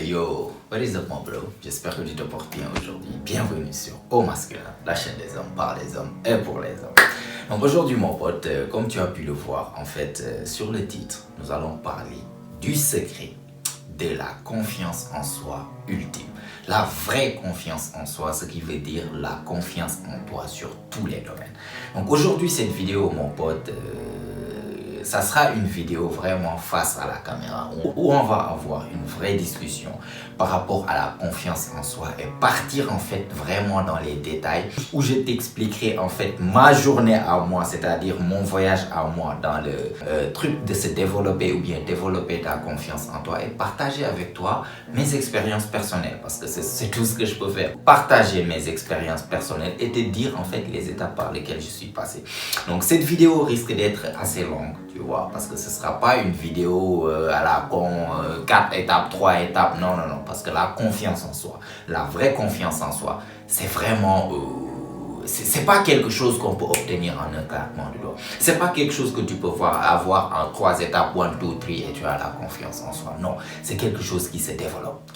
Yo, what is up mon bro? J'espère que tu te portes bien aujourd'hui. Bienvenue sur Au Masculin, la chaîne des hommes par les hommes et pour les hommes. Donc aujourd'hui mon pote, comme tu as pu le voir en fait sur le titre, nous allons parler du secret de la confiance en soi ultime. La vraie confiance en soi, ce qui veut dire la confiance en toi sur tous les domaines. Donc aujourd'hui cette vidéo mon pote, ça sera une vidéo vraiment face à la caméra où on va avoir une vraie discussion par rapport à la confiance en soi et partir en fait vraiment dans les détails où je t'expliquerai en fait ma journée à moi, c'est-à-dire mon voyage à moi dans le truc de se développer ou bien développer ta confiance en toi et partager avec toi mes expériences personnelles parce que c'est tout ce que je peux faire. Partager mes expériences personnelles et te dire en fait les étapes par lesquelles je suis passé. Donc cette vidéo risque d'être assez longue. Tu vois, parce que ce ne sera pas une vidéo à la con, 4 étapes, 3 étapes, non, parce que la confiance en soi, la vraie confiance en soi, c'est vraiment, c'est pas quelque chose qu'on peut obtenir en un claquement de doigts. C'est pas quelque chose que tu peux avoir en 3 étapes, 1, 2, 3 et tu as la confiance en soi. Non, c'est quelque chose qui se développe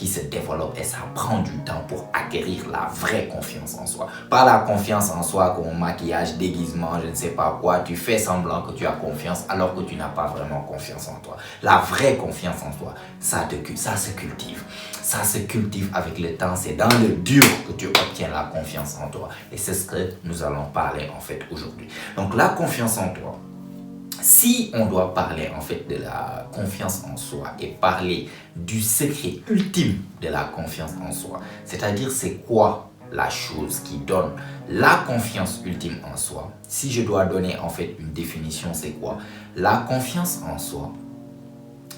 et ça prend du temps pour acquérir la vraie confiance en soi. Pas la confiance en soi comme maquillage, déguisement, je ne sais pas quoi, tu fais semblant que tu as confiance alors que tu n'as pas vraiment confiance en toi. La vraie confiance en toi, ça se cultive. Ça se cultive avec le temps, c'est dans le dur que tu obtiens la confiance en toi. Et c'est ce que nous allons parler en fait aujourd'hui. Donc la confiance en toi, si on doit parler en fait de la confiance en soi et parler du secret ultime de la confiance en soi, c'est-à-dire c'est quoi la chose qui donne la confiance ultime en soi, si je dois donner en fait une définition, c'est quoi? La confiance en soi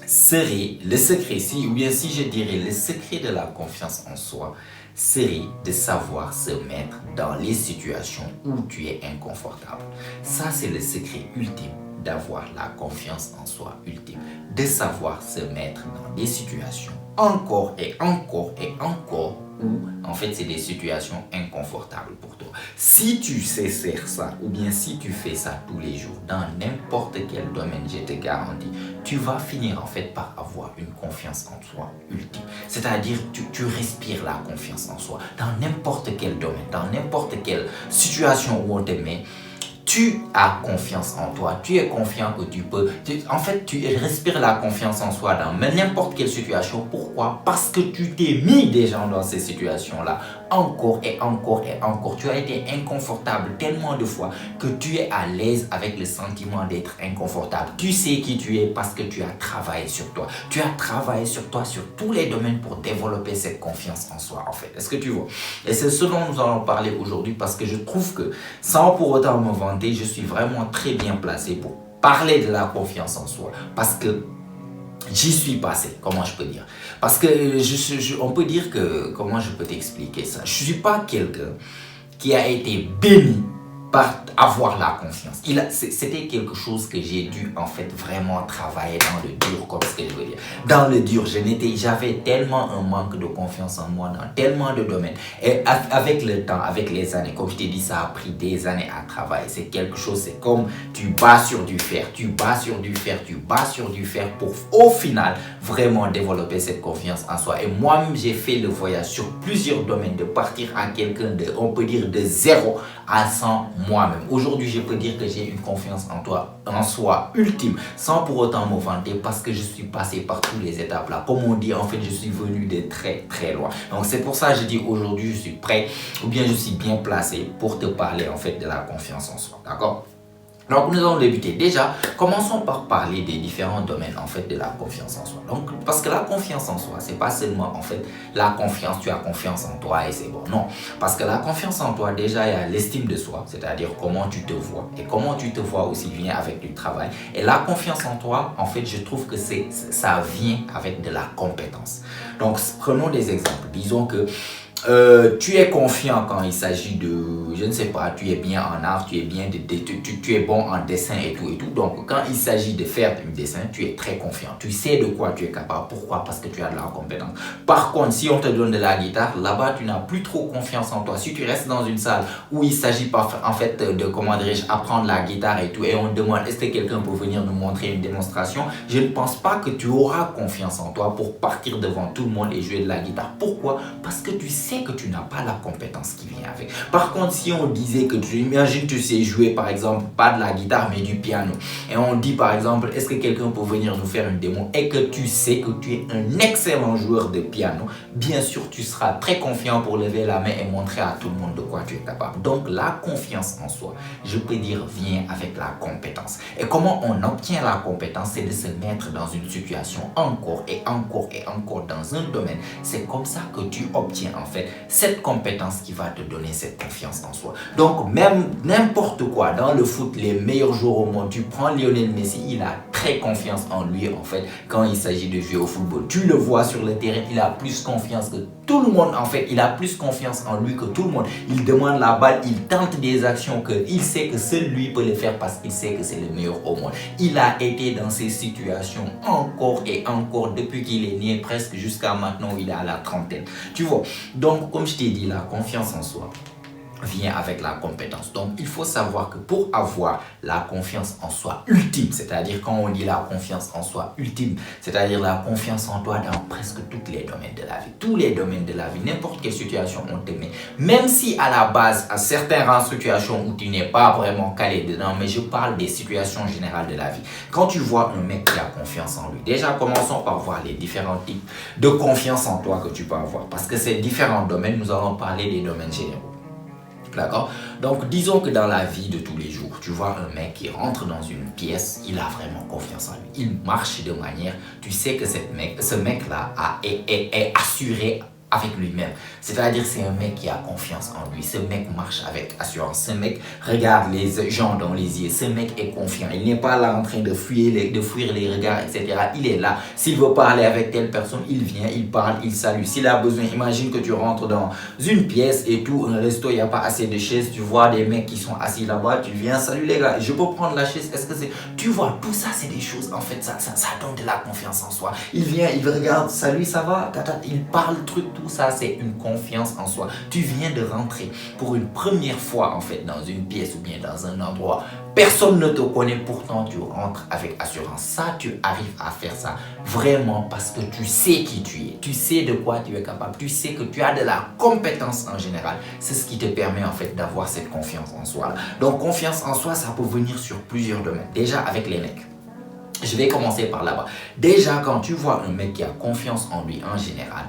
serait le secret, si je dirais le secret de la confiance en soi, serait de savoir se mettre dans les situations où tu es inconfortable. Ça, c'est le secret ultime d'avoir la confiance en soi ultime. De savoir se mettre dans des situations encore et encore et encore où en fait c'est des situations inconfortables pour toi. Si tu sais faire ça ou bien si tu fais ça tous les jours dans n'importe quel domaine, je te garantis, tu vas finir en fait par avoir une confiance en soi ultime. C'est-à-dire tu respires la confiance en soi dans n'importe quel domaine, dans n'importe quelle situation où on te met. Tu as confiance en toi, tu es confiant que tu peux. En fait, tu respires la confiance en soi dans n'importe quelle situation. Pourquoi? Parce que tu t'es mis déjà dans ces situations-là encore et encore et encore. Tu as été inconfortable tellement de fois que tu es à l'aise avec le sentiment d'être inconfortable. Tu sais qui tu es parce que tu as travaillé sur toi. Tu as travaillé sur toi sur tous les domaines pour développer cette confiance en soi en fait. Est-ce que tu vois? Et c'est ce dont nous allons parler aujourd'hui parce que je trouve que sans pour autant me vanter, je suis vraiment très bien placé pour parler de la confiance en soi parce que j'y suis passé, comment je peux dire? Parce que on peut dire que, comment je peux t'expliquer ça? Je ne suis pas quelqu'un qui a été béni par avoir la confiance. C'était quelque chose que j'ai dû en fait vraiment travailler dans le dur, comme ce que je veux dire. Dans le dur, j'avais tellement un manque de confiance en moi dans tellement de domaines. Et avec le temps, avec les années, comme je t'ai dit, ça a pris des années à travailler. C'est quelque chose, c'est comme tu bats sur du fer, tu bats sur du fer, tu bats sur du fer pour au final vraiment développer cette confiance en soi. Et moi-même, j'ai fait le voyage sur plusieurs domaines de partir à quelqu'un de, on peut dire, de 0 à 100 moi-même. Aujourd'hui, je peux dire que j'ai une confiance en soi ultime, sans pour autant me vanter parce que je suis passé par toutes les étapes là. Comme on dit, en fait, je suis venu de très très loin. Donc c'est pour ça que je dis aujourd'hui, je suis prêt ou bien je suis bien placé pour te parler en fait de la confiance en soi. D'accord? Donc nous allons débuter. Déjà, commençons par parler des différents domaines en fait de la confiance en soi. Donc parce que la confiance en soi, c'est pas seulement en fait la confiance, tu as confiance en toi et c'est bon. Non, parce que la confiance en toi, déjà il y a l'estime de soi, c'est-à-dire comment tu te vois et comment tu te vois aussi vient avec du travail. Et la confiance en toi, en fait, je trouve que ça vient avec de la compétence. Donc prenons des exemples. Disons que tu es confiant quand il s'agit de, je ne sais pas, tu es bien en art, tu es bien, tu es bon en dessin et tout et tout. Donc, quand il s'agit de faire un dessin, tu es très confiant. Tu sais de quoi tu es capable. Pourquoi? Parce que tu as de la compétence. Par contre, si on te donne de la guitare, là-bas, tu n'as plus trop confiance en toi. Si tu restes dans une salle où il s'agit pas, en fait, de, comment dirais-je, apprendre la guitare et tout, et on te demande, est-ce que quelqu'un peut venir nous montrer une démonstration? Je ne pense pas que tu auras confiance en toi pour partir devant tout le monde et jouer de la guitare. Pourquoi? Parce que tu sais que tu n'as pas la compétence qui vient avec. Par contre, si on disait que tu sais jouer par exemple pas de la guitare mais du piano, et on dit par exemple, est-ce que quelqu'un peut venir nous faire une démo, et que tu sais que tu es un excellent joueur de piano, bien sûr tu seras très confiant pour lever la main et montrer à tout le monde de quoi tu es capable. Donc la confiance en soi, je peux dire, vient avec la compétence. Et comment on obtient la compétence? C'est de se mettre dans une situation encore et encore et encore dans un domaine. C'est comme ça que tu obtiens en fait cette compétence qui va te donner cette confiance en soi. Donc même n'importe quoi dans le foot, les meilleurs joueurs au monde, tu prends Lionel Messi, il a très confiance en lui en fait quand il s'agit de jouer au football. Tu le vois sur le terrain, il a plus confiance que tout le monde en fait, il a plus confiance en lui que tout le monde. Il demande la balle, il tente des actions que il sait que seul lui peut les faire parce qu'il sait que c'est le meilleur au monde. Il a été dans ces situations encore et encore depuis qu'il est né, presque jusqu'à maintenant où il est à la trentaine. Tu vois, donc comme je t'ai dit, la confiance en soi vient avec la compétence. Donc, il faut savoir que pour avoir la confiance en soi ultime, c'est-à-dire quand on dit la confiance en soi ultime, c'est-à-dire la confiance en toi dans presque tous les domaines de la vie, tous les domaines de la vie, n'importe quelle situation on te met, même si à la base, à certaines situations où tu n'es pas vraiment calé dedans, mais je parle des situations générales de la vie. Quand tu vois un mec qui a confiance en lui, déjà commençons par voir les différents types de confiance en toi que tu peux avoir, parce que ces différents domaines, nous allons parler des domaines généraux. D'accord? Donc, disons que dans la vie de tous les jours, tu vois un mec qui rentre dans une pièce, il a vraiment confiance en lui. Il marche de manière, tu sais que ce mec-là est assuré avec lui-même. C'est-à-dire c'est un mec qui a confiance en lui. Ce mec marche avec assurance. Ce mec regarde les gens dans les yeux. Ce mec est confiant. Il n'est pas là en train de fuir les regards, etc. Il est là. S'il veut parler avec telle personne, il vient, il parle, il salue. S'il a besoin, imagine que tu rentres dans une pièce et tout, un resto, il n'y a pas assez de chaises. Tu vois des mecs qui sont assis là-bas. Tu viens, salut les gars, je peux prendre la chaise. Est-ce que c'est... Tu vois, tout ça, c'est des choses, en fait, ça donne de la confiance en soi. Il vient, il regarde, salut, ça va? Il parle, truc, tout ça, c'est une confiance en soi. Tu viens de rentrer pour une première fois en fait dans une pièce ou bien dans un endroit. Personne ne te connaît, pourtant tu rentres avec assurance. Ça, tu arrives à faire ça vraiment parce que tu sais qui tu es. Tu sais de quoi tu es capable. Tu sais que tu as de la compétence en général. C'est ce qui te permet en fait d'avoir cette confiance en soi. Donc confiance en soi, ça peut venir sur plusieurs domaines. Déjà avec les mecs. Je vais commencer par là-bas. Déjà quand tu vois un mec qui a confiance en lui en général,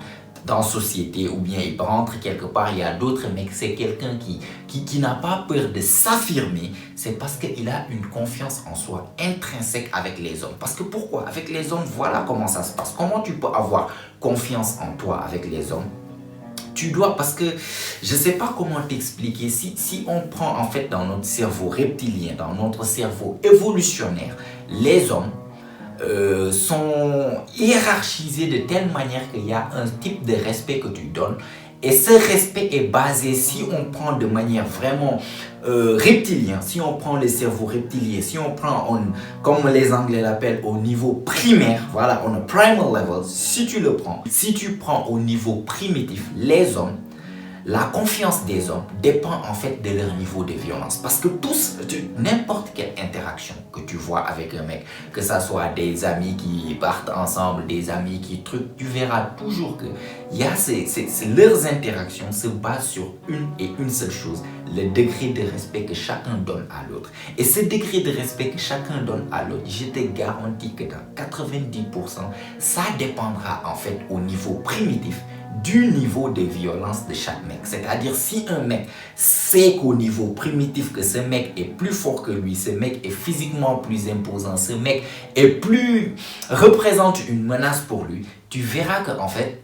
dans société ou bien il rentre quelque part, il y a d'autres mecs, c'est quelqu'un qui n'a pas peur de s'affirmer, c'est parce qu'il a une confiance en soi intrinsèque avec les hommes. Parce que pourquoi? Avec les hommes, voilà comment ça se passe. Comment tu peux avoir confiance en toi avec les hommes? Tu dois, parce que je ne sais pas comment t'expliquer, si on prend en fait dans notre cerveau reptilien, dans notre cerveau évolutionnaire, les hommes sont hiérarchisés de telle manière qu'il y a un type de respect que tu donnes. Et ce respect est basé, si on prend de manière vraiment reptilien, si on prend le cerveau reptilien, si on prend, comme les Anglais l'appellent, au niveau primaire, voilà, on a primal level, si tu prends au niveau primitif, les hommes, la confiance des hommes dépend en fait de leur niveau de violence. Parce que n'importe quelle interaction que tu vois avec un mec, que ça soit des amis qui partent ensemble, des amis qui truquent, tu verras toujours que leurs interactions se basent sur une seule chose, le degré de respect que chacun donne à l'autre. Et ce degré de respect que chacun donne à l'autre, je te garantis que dans 90%, ça dépendra en fait au niveau primitif du niveau de violence de chaque mec. C'est-à-dire si un mec sait qu'au niveau primitif que ce mec est plus fort que lui, ce mec est physiquement plus imposant, ce mec représente une menace pour lui, tu verras que en fait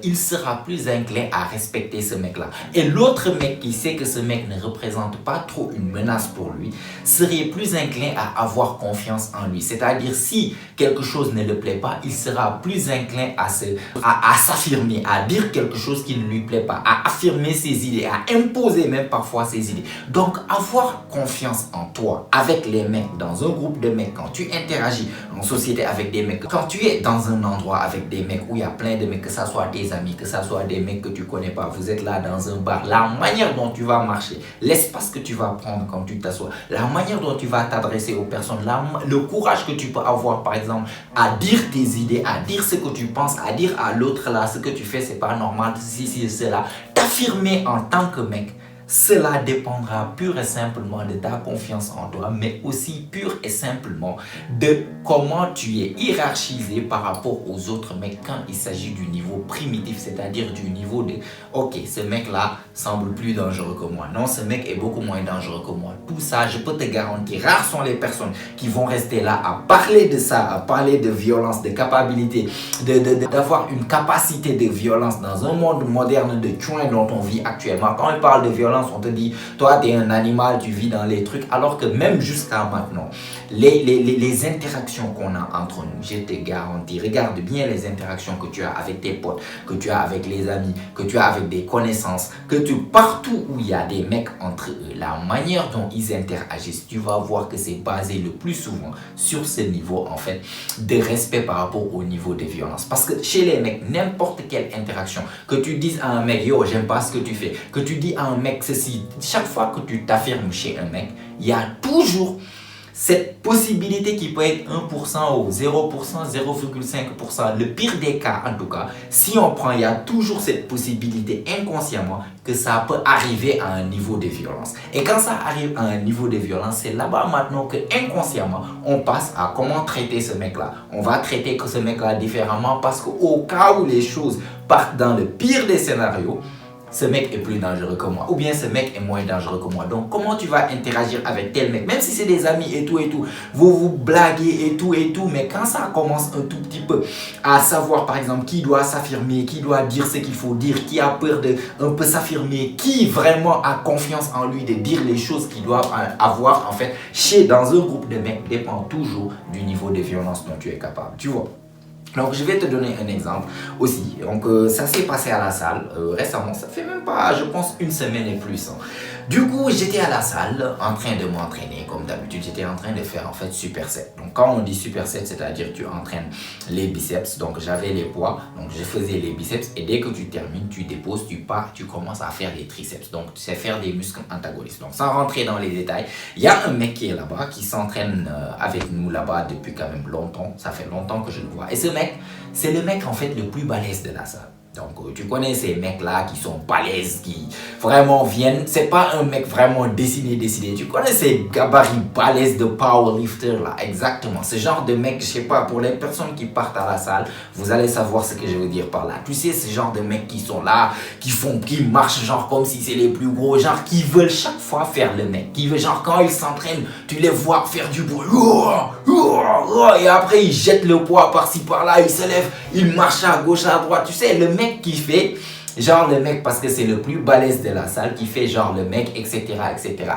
il sera plus inclin à respecter ce mec-là. Et l'autre mec qui sait que ce mec ne représente pas trop une menace pour lui, serait plus inclin à avoir confiance en lui. C'est-à-dire, si quelque chose ne le plaît pas, il sera plus inclin à s'affirmer, à dire quelque chose qui ne lui plaît pas, à affirmer ses idées, à imposer même parfois ses idées. Donc, avoir confiance en toi avec les mecs, dans un groupe de mecs, quand tu interagis en société avec des mecs, quand tu es dans un endroit avec des mecs où il y a plein de mecs, que ça soit tes amis, que ça soit des mecs que tu connais pas, vous êtes là dans un bar, la manière dont tu vas marcher, l'espace que tu vas prendre quand tu t'assois, la manière dont tu vas t'adresser aux personnes, le courage que tu peux avoir par exemple à dire tes idées, à dire ce que tu penses, à dire à l'autre là, ce que tu fais c'est pas normal, si cela, t'affirmer en tant que mec. Cela dépendra pur et simplement de ta confiance en toi, mais aussi pur et simplement de comment tu es hiérarchisé par rapport aux autres mecs quand il s'agit du niveau primitif, c'est-à-dire du niveau de « Ok, ce mec-là semble plus dangereux que moi. Non, ce mec est beaucoup moins dangereux que moi. » Tout ça, je peux te garantir, rares sont les personnes qui vont rester là à parler de ça, à parler de violence, de capacité, d'avoir une capacité de violence dans un monde moderne de tuin dont on vit actuellement. Quand on parle de violence, on te dit, toi, tu es un animal, tu vis dans les trucs. Alors que même jusqu'à maintenant, les interactions qu'on a entre nous, je te garantis, regarde bien les interactions que tu as avec tes potes, que tu as avec les amis, que tu as avec des connaissances, partout où il y a des mecs entre eux, la manière dont ils interagissent, tu vas voir que c'est basé le plus souvent sur ce niveau, en fait, de respect par rapport au niveau de violence. Parce que chez les mecs, n'importe quelle interaction, que tu dises à un mec, yo, j'aime pas ce que tu fais, que tu dis à un mec ceci, chaque fois que tu t'affirmes chez un mec, il y a toujours cette possibilité qui peut être 1% ou 0%, 0,5%, le pire des cas en tout cas, si on prend, il y a toujours cette possibilité inconsciemment que ça peut arriver à un niveau de violence. Et quand ça arrive à un niveau de violence, c'est là-bas maintenant que inconsciemment, on passe à comment traiter ce mec-là. On va traiter ce mec-là différemment parce qu'au cas où les choses partent dans le pire des scénarios, ce mec est plus dangereux que moi, ou bien ce mec est moins dangereux que moi. Donc, comment tu vas interagir avec tel mec, même si c'est des amis et tout, vous vous blaguez et tout, mais quand ça commence un tout petit peu à savoir, par exemple, qui doit s'affirmer, qui doit dire ce qu'il faut dire, qui a peur de un peu s'affirmer, qui vraiment a confiance en lui de dire les choses qu'il doit avoir, en fait, dans un groupe de mecs, dépend toujours du niveau de violence dont tu es capable, tu vois. Donc, je vais te donner un exemple aussi. Donc, ça s'est passé à la salle récemment. Ça fait même pas, je pense, une semaine et plus. Hein. Du coup, j'étais à la salle en train de m'entraîner. Comme d'habitude, j'étais en train de faire en fait superset. Donc, quand on dit superset, c'est-à-dire tu entraînes les biceps. Donc, j'avais les poids. Donc, je faisais les biceps. Et dès que tu termines, tu déposes, tu pars, tu commences à faire les triceps. Donc, c'est faire des muscles antagonistes. Donc, sans rentrer dans les détails, il y a un mec qui est là-bas, qui s'entraîne avec nous là-bas depuis quand même longtemps. Ça fait longtemps que je le vois. Et ce mec, c'est le mec en fait le plus balèze de la salle. Donc tu connais ces mecs là qui sont balèzes, qui vraiment viennent, c'est pas un mec vraiment décidé, tu connais ces gabarits balèzes de powerlifter là, exactement, ce genre de mec, je sais pas, pour les personnes qui partent à la salle, vous allez savoir ce que je veux dire par là, tu sais, ce genre de mecs qui sont là, qui marchent genre comme si c'est les plus gros, genre qui veulent chaque fois faire le mec, qui veulent genre quand ils s'entraînent, tu les vois faire du bruit, et après ils jettent le poids par-ci par-là, ils se lèvent, ils marchent à gauche, à droite, tu sais, le mec qui fait genre le mec parce que c'est le plus balèze de la salle, qui fait genre le mec, etc.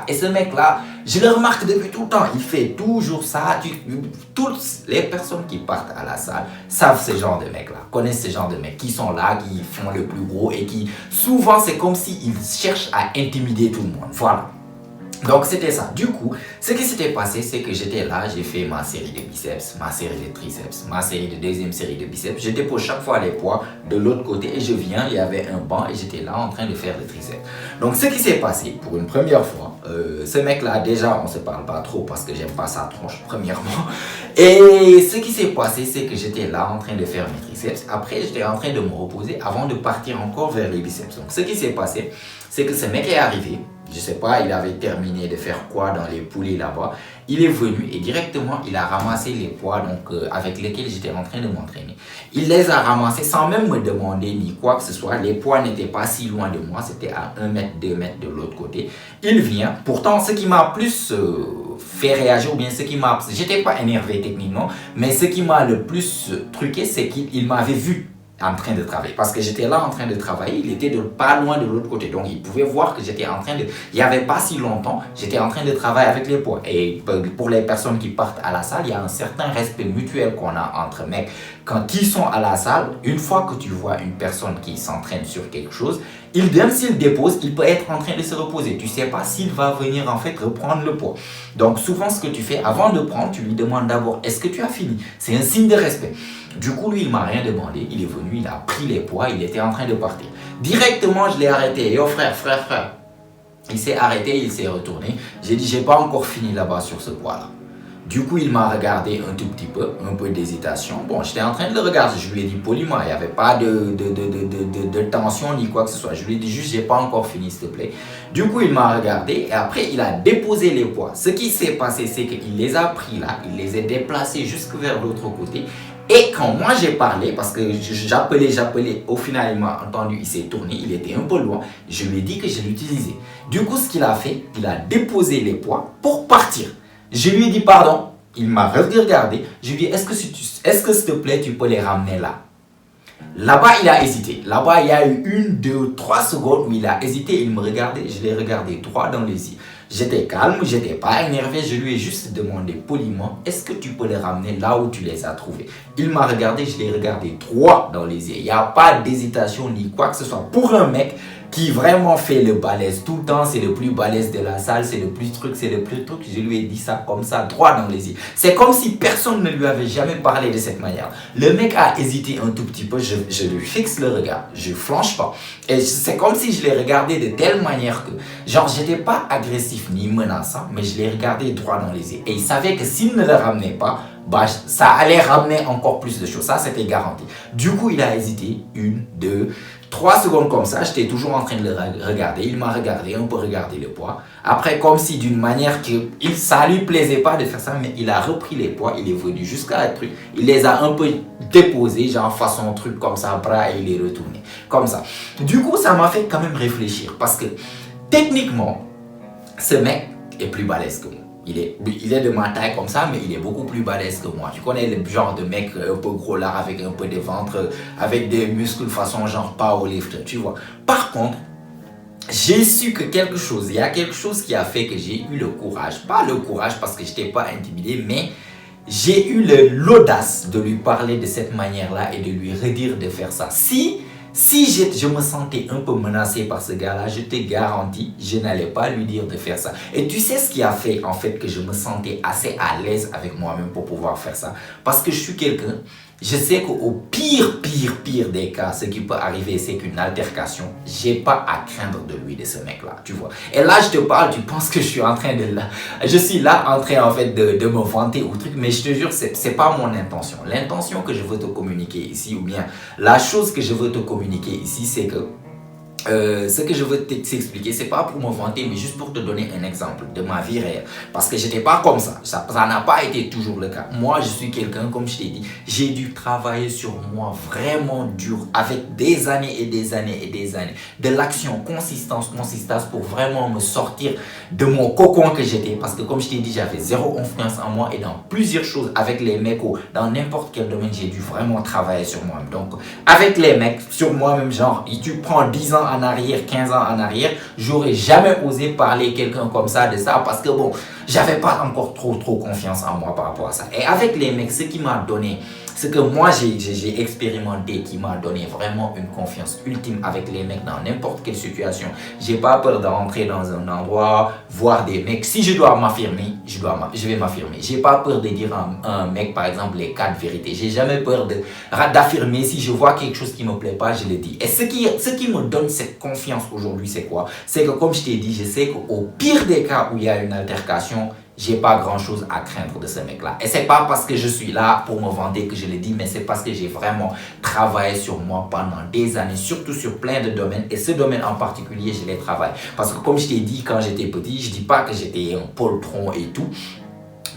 Et ce mec là, je le remarque depuis tout le temps, il fait toujours ça. Toutes les personnes qui partent à la salle savent ce genre de mec là, connaissent ce genre de mecs qui sont là, qui font le plus gros et qui souvent c'est comme s'ils cherchent à intimider tout le monde, voilà. Donc c'était ça. Du coup, ce qui s'était passé, c'est que j'étais là, j'ai fait ma série de biceps, ma série de triceps, ma série de deuxième série de biceps. Je dépose chaque fois les poids de l'autre côté et je viens, il y avait un banc et j'étais là en train de faire le triceps. Donc ce qui s'est passé pour une première fois, ce mec-là, déjà on se parle pas trop parce que j'aime pas sa tronche, premièrement. Et ce qui s'est passé, c'est que j'étais là en train de faire mes triceps. Après, j'étais en train de me reposer avant de partir encore vers les biceps. Donc ce qui s'est passé, c'est que ce mec est arrivé. Je sais pas, il avait terminé de faire quoi dans les poulets là-bas. Il est venu et directement, il a ramassé les poids donc, avec lesquels j'étais en train de m'entraîner. Il les a ramassés sans même me demander ni quoi que ce soit. Les poids n'étaient pas si loin de moi. C'était à 1 mètre, 2 mètres de l'autre côté. Il vient. Pourtant, ce qui m'a plus fait réagir, ou bien ce qui m'a... J'étais pas énervé techniquement, mais ce qui m'a le plus truqué, c'est qu'il m'avait vu en train de travailler. Parce que j'étais là en train de travailler, il était pas loin de l'autre côté. Donc, il pouvait voir que j'étais en train de... Il n'y avait pas si longtemps, j'étais en train de travailler avec les poids. Et pour les personnes qui partent à la salle, il y a un certain respect mutuel qu'on a entre mecs. Quand ils sont à la salle, une fois que tu vois une personne qui s'entraîne sur quelque chose, même s'il dépose, il peut être en train de se reposer. Tu ne sais pas s'il va venir en fait reprendre le poids. Donc souvent ce que tu fais, avant de prendre, tu lui demandes d'abord, est-ce que tu as fini? C'est un signe de respect. Du coup, lui, il ne m'a rien demandé. Il est venu, il a pris les poids, il était en train de partir. Directement, je l'ai arrêté. Yo frère. Il s'est arrêté, il s'est retourné. J'ai dit, j'ai pas encore fini là-bas sur ce poids-là. Du coup, il m'a regardé un tout petit peu, un peu d'hésitation. Bon, j'étais en train de le regarder, je lui ai dit poliment, il n'y avait pas de tension ni quoi que ce soit. Je lui ai dit juste, j'ai pas encore fini, s'il te plaît. Du coup, il m'a regardé et après, il a déposé les poids. Ce qui s'est passé, c'est qu'il les a pris là, il les a déplacés jusque vers l'autre côté. Et quand moi j'ai parlé, parce que j'appelais, au final il m'a entendu, il s'est tourné, il était un peu loin, je lui ai dit que je l'utilisais. Du coup, ce qu'il a fait, il a déposé les poids pour partir. Je lui ai dit pardon, il m'a regardé, je lui ai dit est-ce que s'il te plaît tu peux les ramener là? Là-bas il a hésité, là-bas il y a eu 1, 2, 3 secondes où il a hésité, il me regardait, je l'ai regardé droit dans les yeux. J'étais calme, j'étais pas énervé, je lui ai juste demandé poliment est-ce que tu peux les ramener là où tu les as trouvés? Il m'a regardé, je l'ai regardé droit dans les yeux, il n'y a pas d'hésitation ni quoi que ce soit. Pour un mec qui vraiment fait le balèze tout le temps, c'est le plus balèze de la salle, c'est le plus truc, je lui ai dit ça comme ça, droit dans les yeux. C'est comme si personne ne lui avait jamais parlé de cette manière. Le mec a hésité un tout petit peu, je lui fixe le regard, je flanche pas. Et c'est comme si je l'ai regardé de telle manière que, genre, j'étais pas agressif ni menaçant, mais je l'ai regardé droit dans les yeux. Et il savait que s'il ne le ramenait pas, bah, ça allait ramener encore plus de choses. Ça, c'était garanti. Du coup, il a hésité 1, 2, 3 secondes comme ça. J'étais toujours en train de le regarder. Il m'a regardé, un peu regardé le poids. Après, comme si d'une manière que ça lui plaisait pas de faire ça, mais il a repris les poids. Il est venu jusqu'à un truc. Il les a un peu déposés, genre façon truc comme ça, bras, et il est retourné. Comme ça. Du coup, ça m'a fait quand même réfléchir. Parce que techniquement, ce mec est plus balèze que moi. Il est de ma taille comme ça, mais il est beaucoup plus balèze que moi. Tu connais le genre de mec un peu gros là, avec un peu de ventre, avec des muscles façon genre powerlifter, tu vois. Par contre, j'ai su que il y a quelque chose qui a fait que j'ai eu le courage. Pas le courage parce que je n'étais pas intimidé, mais j'ai eu l'audace de lui parler de cette manière-là et de lui redire de faire ça. Si je me sentais un peu menacé par ce gars-là, je te garantis, je n'allais pas lui dire de faire ça. Et tu sais ce qui a fait en fait que je me sentais assez à l'aise avec moi-même pour pouvoir faire ça? Parce que je suis quelqu'un, je sais qu'au pire des cas, ce qui peut arriver, c'est qu'une altercation, j'ai pas à craindre de lui, de ce mec-là, tu vois. Et là, je te parle, tu penses que je suis en train je suis là en train en fait de me vanter ou truc, mais je te jure, c'est pas mon intention. L'intention que je veux te communiquer ici, ou bien la chose que je veux te communiquer ici, c'est que ce que je veux t'expliquer, c'est pas pour me vanter, mais juste pour te donner un exemple de ma vie réelle. Parce que j'étais pas comme ça. Ça n'a pas été toujours le cas. Moi, je suis quelqu'un, comme je t'ai dit, j'ai dû travailler sur moi vraiment dur, avec des années et des années et des années. De l'action, consistance pour vraiment me sortir de mon cocon que j'étais. Parce que comme je t'ai dit, j'avais zéro confiance en moi et dans plusieurs choses, avec les mecs ou dans n'importe quel domaine, j'ai dû vraiment travailler sur moi. Donc, avec les mecs, sur moi-même, genre, tu prends 10 ans en arrière, 15 ans en arrière, j'aurais jamais osé parler quelqu'un comme ça de ça parce que bon, j'avais pas encore trop confiance en moi par rapport à ça. Et avec les mecs, ce qui m'a donné, ce que moi j'ai expérimenté, qui m'a donné vraiment une confiance ultime avec les mecs dans n'importe quelle situation. J'ai pas peur de rentrer dans un endroit, voir des mecs. Si je dois m'affirmer, je vais m'affirmer. J'ai pas peur de dire à un mec, par exemple, les 4 vérités. J'ai jamais peur d'affirmer. Si je vois quelque chose qui me plaît pas, je le dis. Et ce qui me donne cette confiance aujourd'hui, c'est quoi? C'est que comme je t'ai dit, je sais qu'au pire des cas où il y a une altercation, j'ai pas grand chose à craindre de ce mec-là. Et c'est pas parce que je suis là pour me vanter que je le dis, mais c'est parce que j'ai vraiment travaillé sur moi pendant des années, surtout sur plein de domaines. Et ce domaine en particulier, je l'ai travaillé. Parce que comme je t'ai dit, quand j'étais petit, je dis pas que j'étais un poltron et tout,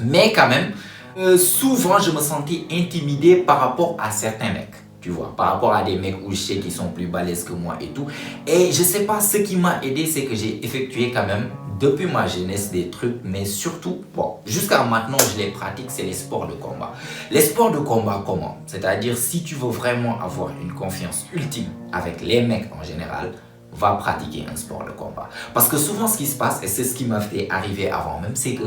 mais quand même, souvent je me sentais intimidé par rapport à certains mecs. Tu vois, par rapport à des mecs où je sais qu'ils sont plus balèzes que moi et tout. Et je sais pas, ce qui m'a aidé, c'est que j'ai effectué quand même depuis ma jeunesse des trucs, mais surtout, bon, jusqu'à maintenant, je les pratique, c'est les sports de combat. Les sports de combat, comment? C'est-à-dire, si tu veux vraiment avoir une confiance ultime avec les mecs en général, va pratiquer un sport de combat. Parce que souvent, ce qui se passe, et c'est ce qui m'a fait arriver avant même, c'est que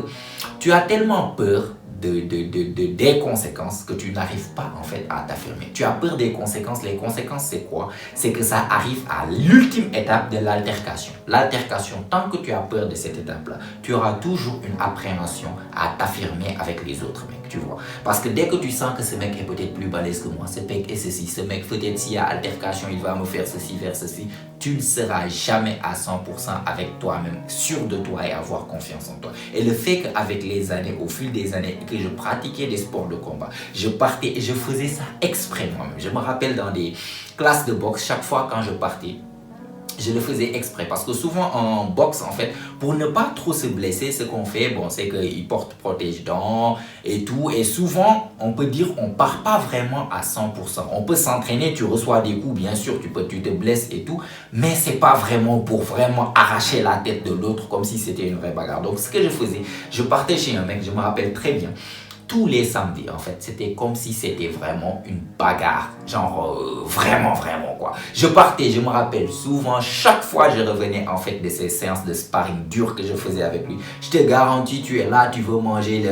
tu as tellement peur des conséquences que tu n'arrives pas en fait à t'affirmer. Tu as peur des conséquences. Les conséquences, c'est quoi? C'est que ça arrive à l'ultime étape de l'altercation. L'altercation, tant que tu as peur de cette étape-là, tu auras toujours une appréhension à t'affirmer avec les autres mecs, tu vois. Parce que dès que tu sens que ce mec est peut-être plus balèze que moi, ce mec est ceci, ce mec peut-être s'il y a altercation, il va me faire ceci, faire ceci, tu ne seras jamais à 100% avec toi-même, sûr de toi et avoir confiance en toi. Et le fait qu'avec les années, au fil des années, que je pratiquais des sports de combat, je partais et je faisais ça exprès moi-même. Je me rappelle dans des classes de boxe, chaque fois quand je partais, je le faisais exprès parce que souvent en boxe, en fait, pour ne pas trop se blesser, ce qu'on fait, bon, c'est qu'ils portent protège-dents et tout. Et souvent, on peut dire on part pas vraiment à 100%. On peut s'entraîner, tu reçois des coups, bien sûr, tu te blesses et tout. Mais c'est pas vraiment pour vraiment arracher la tête de l'autre comme si c'était une vraie bagarre. Donc, ce que je faisais, je partais chez un mec, je me rappelle très bien. Tous les samedis, en fait, c'était comme si c'était vraiment une bagarre. Genre, vraiment quoi. Je partais, je me rappelle souvent, chaque fois je revenais en fait de ces séances de sparring dures que je faisais avec lui. Je te garantis, tu es là, tu veux manger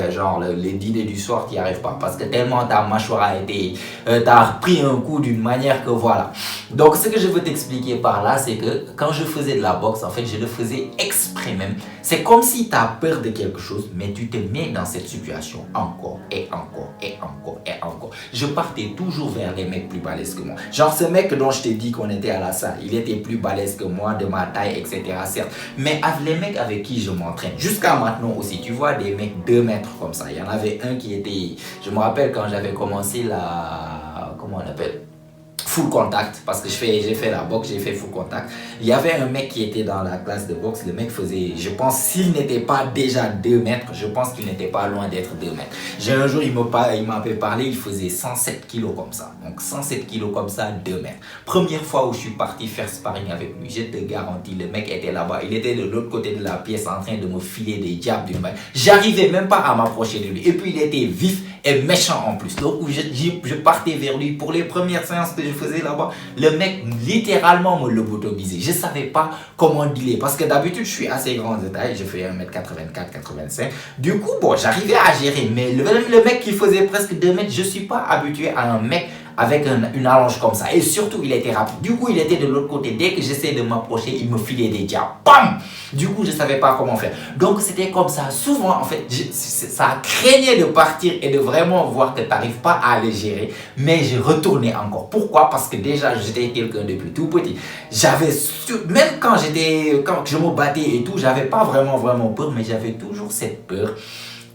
les dîners du soir, tu n'y arrives pas. Parce que tellement ta mâchoire a été, t'as pris un coup d'une manière que voilà. Donc, ce que je veux t'expliquer par là, c'est que quand je faisais de la boxe, en fait, je le faisais exprès même. C'est comme si tu as peur de quelque chose, mais tu te mets dans cette situation encore. Et encore. Je partais toujours vers les mecs plus balèzes que moi. Genre ce mec dont je t'ai dit qu'on était à la salle, il était plus balèze que moi, de ma taille, etc. Certes. Mais les mecs avec qui je m'entraîne, jusqu'à maintenant aussi, tu vois des mecs 2 mètres comme ça. Il y en avait un qui était, je me rappelle quand j'avais commencé comment on appelle? Full contact, parce que j'ai fait la boxe, j'ai fait full contact. Il y avait un mec qui était dans la classe de boxe, le mec faisait, je pense, s'il n'était pas déjà 2 mètres, je pense qu'il n'était pas loin d'être 2 mètres. Un jour, il m'avait parlé, il faisait 107 kilos comme ça. Donc 107 kilos comme ça, 2 mètres. Première fois où je suis parti faire sparring avec lui, je te garantis, le mec était là-bas. Il était de l'autre côté de la pièce en train de me filer des jabs d'une balle. J'arrivais même pas à m'approcher de lui. Et puis il était vif et méchant en plus. Donc je partais vers lui. Pour les premières séances que je faisais là-bas, le mec littéralement me lobotomisait. Je savais pas comment dealer parce que d'habitude je suis assez grand de taille, je fais 1m84, 85. Du coup, bon, j'arrivais à gérer, mais le mec qui faisait presque 2 mètres, je suis pas habitué à un mec avec une allonge comme ça. Et surtout, il était rapide. Du coup, il était de l'autre côté. Dès que j'essayais de m'approcher, il me filait des diabs. Bam! Du coup, je savais pas comment faire. Donc, c'était comme ça. Souvent, en fait, ça craignait de partir et de vraiment voir que tu n'arrives pas à les gérer. Mais je retournais encore. Pourquoi? Parce que déjà, j'étais quelqu'un depuis tout petit. Même quand je me battais et tout, j'avais pas vraiment peur, mais j'avais toujours cette peur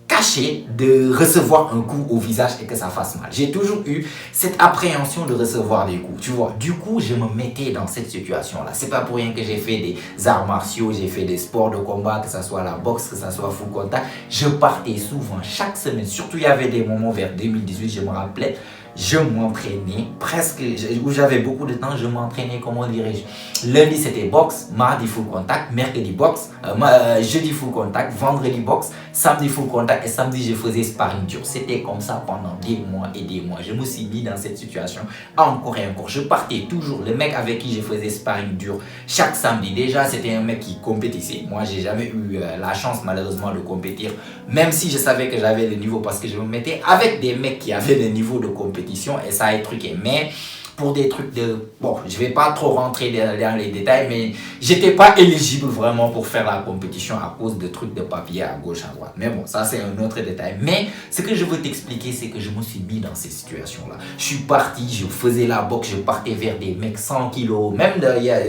caché de recevoir un coup au visage et que ça fasse mal. J'ai toujours eu cette appréhension de recevoir des coups, tu vois. Du coup, je me mettais dans cette situation-là. C'est pas pour rien que j'ai fait des arts martiaux, j'ai fait des sports de combat, que ça soit la boxe, que ça soit full contact. Je partais souvent, chaque semaine. Surtout, il y avait des moments vers 2018, je me rappelais, je m'entraînais presque, où j'avais beaucoup de temps, je m'entraînais, comment dirais-je, lundi c'était boxe, mardi full contact, mercredi boxe, jeudi full contact, vendredi boxe, samedi full contact et samedi je faisais sparring dur. C'était comme ça pendant des mois et des mois. Je me suis mis dans cette situation encore et encore. Je partais toujours, le mec avec qui je faisais sparring dur chaque samedi, déjà c'était un mec qui compétissait. Moi j'ai jamais eu la chance malheureusement de compétir, même si je savais que j'avais le niveau parce que je me mettais avec des mecs qui avaient le niveau de compétition et ça a truqué. Mais pour des trucs de... Bon, je vais pas trop rentrer dans les détails, mais j'étais pas éligible vraiment pour faire la compétition à cause de trucs de papier à gauche, à droite. Mais bon, ça c'est un autre détail. Mais ce que je veux t'expliquer, c'est que je me suis mis dans ces situations-là. Je suis parti, je faisais la boxe, je partais vers des mecs 100 kilos. Même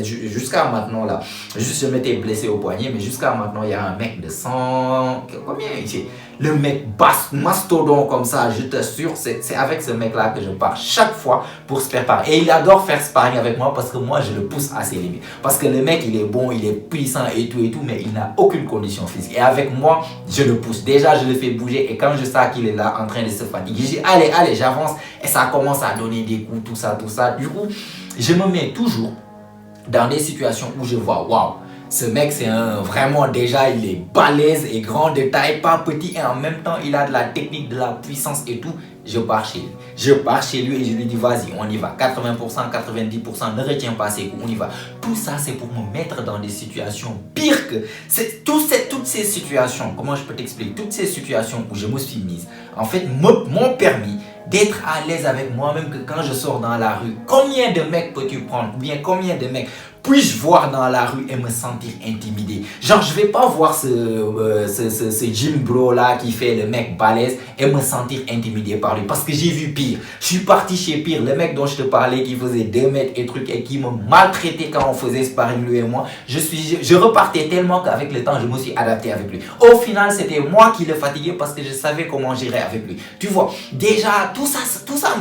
jusqu'à maintenant, là, juste je m'étais blessé au poignet, mais jusqu'à maintenant, il y a un mec de 100... Combien il Le mec mastodon comme ça, je t'assure, c'est avec ce mec-là que je pars chaque fois pour se préparer. Et il adore faire sparring avec moi parce que moi, je le pousse à ses limites. Parce que le mec, il est bon, il est puissant et tout, mais il n'a aucune condition physique. Et avec moi, je le pousse. Déjà, je le fais bouger et quand je sens qu'il est là en train de se fatiguer, je dis allez, j'avance. Et ça commence à donner des coups, tout ça. Du coup, je me mets toujours dans des situations où je vois, waouh, Ce mec, c'est vraiment déjà, il est balèze et grand de taille, pas petit, et en même temps, il a de la technique, de la puissance et tout. Je pars chez lui. Je pars chez lui et je lui dis, vas-y, on y va. 80%, 90%, ne retiens pas ses coups, on y va. Tout ça, c'est pour me mettre dans des situations pires que... Toutes ces situations, comment je peux t'expliquer? Toutes ces situations où je me suis mise, en fait, m'ont permis d'être à l'aise avec moi-même, que quand je sors dans la rue, combien de mecs peux-tu prendre? Ou bien combien de mecs puis-je voir dans la rue et me sentir intimidé? Genre, je vais pas voir ce gym bro là qui fait le mec balèze et me sentir intimidé par lui. Parce que j'ai vu pire. Je suis parti chez pire. Le mec dont je te parlais qui faisait 2 mètres et trucs et qui me maltraitait quand on faisait sparring lui et moi. Je repartais tellement qu'avec le temps, je me suis adapté avec lui. Au final, c'était moi qui le fatiguais parce que je savais comment gérer avec lui. Tu vois, déjà, tout ça